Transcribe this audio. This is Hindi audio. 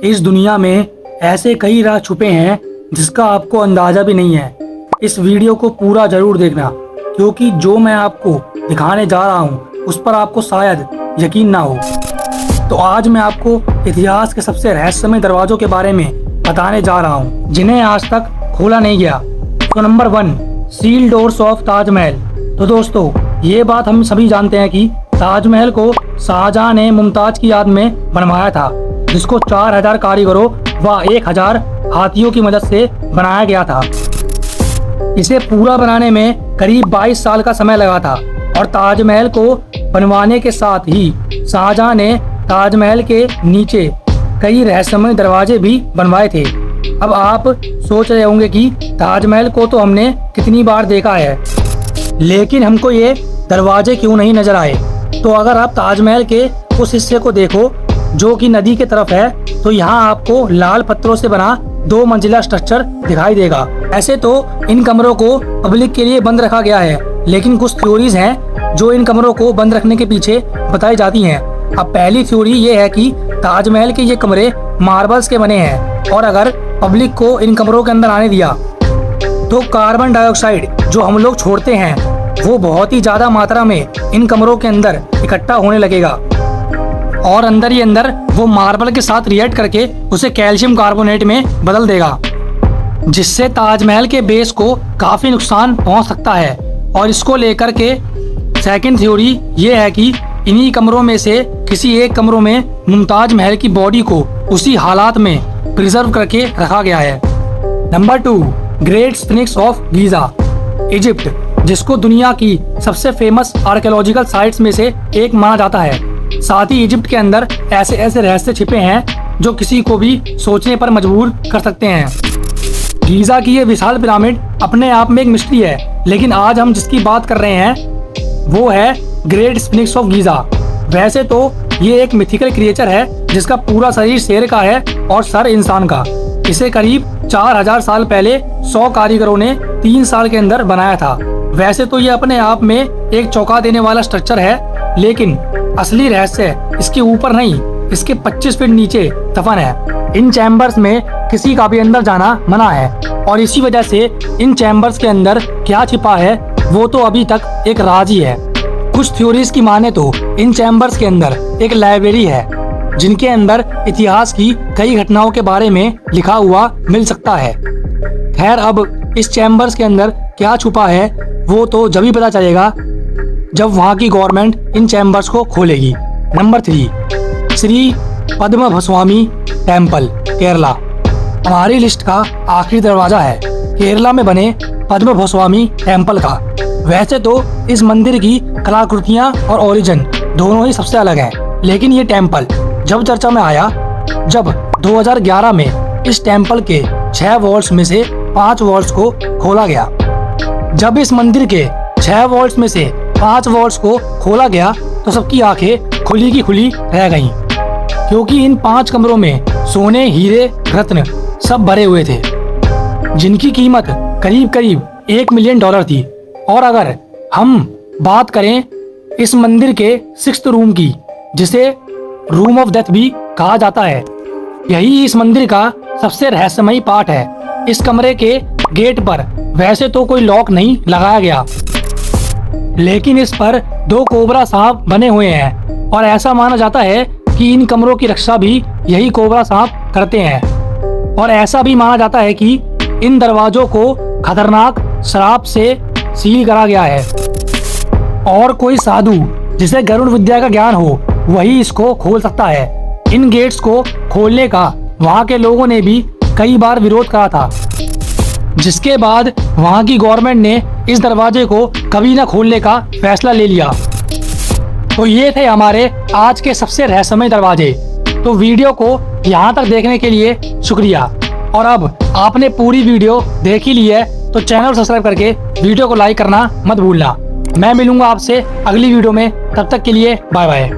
इस दुनिया में ऐसे कई राज छुपे हैं जिसका आपको अंदाजा भी नहीं है। इस वीडियो को पूरा जरूर देखना, क्योंकि जो मैं आपको दिखाने जा रहा हूँ उस पर आपको शायद यकीन ना हो। तो आज मैं आपको इतिहास के सबसे रहस्यमय दरवाजों के बारे में बताने जा रहा हूँ, जिन्हें आज तक खोला नहीं गया। तो number 1, seal doors of Taj Mahal. तो दोस्तों, ये बात हम सभी जानते हैं कि ताजमहल को शाहजहां ने मुमताज की याद में बनवाया था, जिसको 4000 कारीगरों व 1000 हाथियों की मदद से बनाया गया था। इसे पूरा बनाने में करीब 22 साल का समय लगा था और ताजमहल को बनवाने के साथ ही शाहजहां ने ताजमहल के नीचे कई रहस्यमय दरवाजे भी बनवाए थे। अब आप सोच रहे होंगे कि ताजमहल को तो हमने कितनी बार देखा है, लेकिन हमको ये दरवाजे क्यों नहीं नजर आए। तो अगर आप ताजमहल के उस हिस्से को देखो जो कि नदी के तरफ है, तो यहाँ आपको लाल पत्थरों से बना 2 मंजिला स्ट्रक्चर दिखाई देगा। ऐसे तो इन कमरों को पब्लिक के लिए बंद रखा गया है, लेकिन कुछ थ्योरीज हैं जो इन कमरों को बंद रखने के पीछे बताई जाती हैं। अब पहली थ्योरी ये है कि ताजमहल के ये कमरे मार्बल्स के बने हैं और अगर पब्लिक को इन कमरों के अंदर आने दिया तो कार्बन डाइऑक्साइड जो हम लोग छोड़ते हैं वो बहुत ही ज्यादा मात्रा में इन कमरों के अंदर इकट्ठा होने लगेगा और अंदर ही अंदर वो मार्बल के साथ रिएक्ट करके उसे कैल्शियम कार्बोनेट में बदल देगा, जिससे ताजमहल के बेस को काफी नुकसान पहुंच सकता है। और इसको लेकर के सेकंड थ्योरी ये है कि इन्हीं कमरों में से किसी एक कमरों में मुमताज महल की बॉडी को उसी हालात में प्रिजर्व करके रखा गया है। Number 2, great sphinx of Giza, Egypt, जिसको दुनिया की सबसे फेमस आर्कियोलॉजिकल साइट्स में से एक माना जाता है। साथ ही इजिप्ट के अंदर ऐसे ऐसे रहस्य छिपे हैं जो किसी को भी सोचने पर मजबूर कर सकते हैं। गीजा की ये विशाल पिरामिड अपने आप में एक मिस्ट्री है, लेकिन आज हम जिसकी बात कर रहे हैं वो है ग्रेट स्फिंक्स ऑफ गीजा। वैसे तो ये एक मिथिकल क्रिएचर है जिसका पूरा शरीर शेर का है और सर इंसान का। इसे करीब 4000 साल पहले 100 कारीगरों ने 3 साल के अंदर बनाया था। वैसे तो ये अपने आप में एक चौंका देने वाला स्ट्रक्चर है, लेकिन असली रहस्य इसके ऊपर नहीं, इसके 25 फीट नीचे दफन है। इन चैम्बर्स में किसी का भी अंदर जाना मना है और इसी वजह से इन चैम्बर्स के अंदर क्या छिपा है वो तो अभी तक एक राज ही है। कुछ थ्योरीज की माने तो इन चैम्बर्स के अंदर एक लाइब्रेरी है जिनके अंदर इतिहास की कई घटनाओं के बारे में लिखा हुआ मिल सकता है। खैर, अब इस चैम्बर्स के अंदर क्या छुपा है वो तो जब ही पता चलेगा जब वहाँ की गवर्नमेंट इन चैम्बर्स को खोलेगी। नंबर 3, श्री पद्मभस्वामी टेम्पल, केरला, हमारी लिस्ट का आखिरी दरवाजा है केरला में बने पद्मभस्वामी टेम्पल का। वैसे तो इस मंदिर की कलाकृतियाँ और ओरिजिन दोनों ही सबसे अलग हैं, लेकिन ये टेम्पल जब चर्चा में आया जब 2011 में इस टेम्पल के 6 वॉल्स में से 5 वॉल्स को खोला गया। जब इस मंदिर के 6 वॉल्स में से 5 वॉल्स को खोला गया तो सबकी आंखें खुली की खुली रह गईं, क्योंकि इन 5 कमरों में सोने, हीरे, रत्न सब भरे हुए थे, जिनकी कीमत करीब करीब $1 मिलियन थी। और अगर हम बात करें इस मंदिर के 6th रूम की, जिसे रूम ऑफ डेथ भी कहा जाता है, यही इस मंदिर का सबसे रहस्यमयी पार्ट है। इस कमरे के गेट पर वैसे तो कोई लॉक नहीं लगाया गया, लेकिन इस पर 2 कोबरा सांप बने हुए हैं और ऐसा माना जाता है कि इन कमरों की रक्षा भी यही कोबरा सांप करते हैं। और ऐसा भी माना जाता है कि इन दरवाजों को खतरनाक श्राप से सील करा गया है और कोई साधु जिसे गरुड़ विद्या का ज्ञान हो वही इसको खोल सकता है। इन गेट्स को खोलने का वहाँ के लोगों ने भी कई बार विरोध करा था, जिसके बाद वहाँ की गवर्नमेंट ने इस दरवाजे को कभी न खोलने का फैसला ले लिया। तो ये थे हमारे आज के सबसे रहस्यमय दरवाजे। तो वीडियो को यहाँ तक देखने के लिए शुक्रिया। और अब आपने पूरी वीडियो देख ही ली है तो चैनल सब्सक्राइब करके वीडियो को लाइक करना मत भूलना। मैं मिलूंगा आपसे अगली वीडियो में, तब तक के लिए बाय बाय।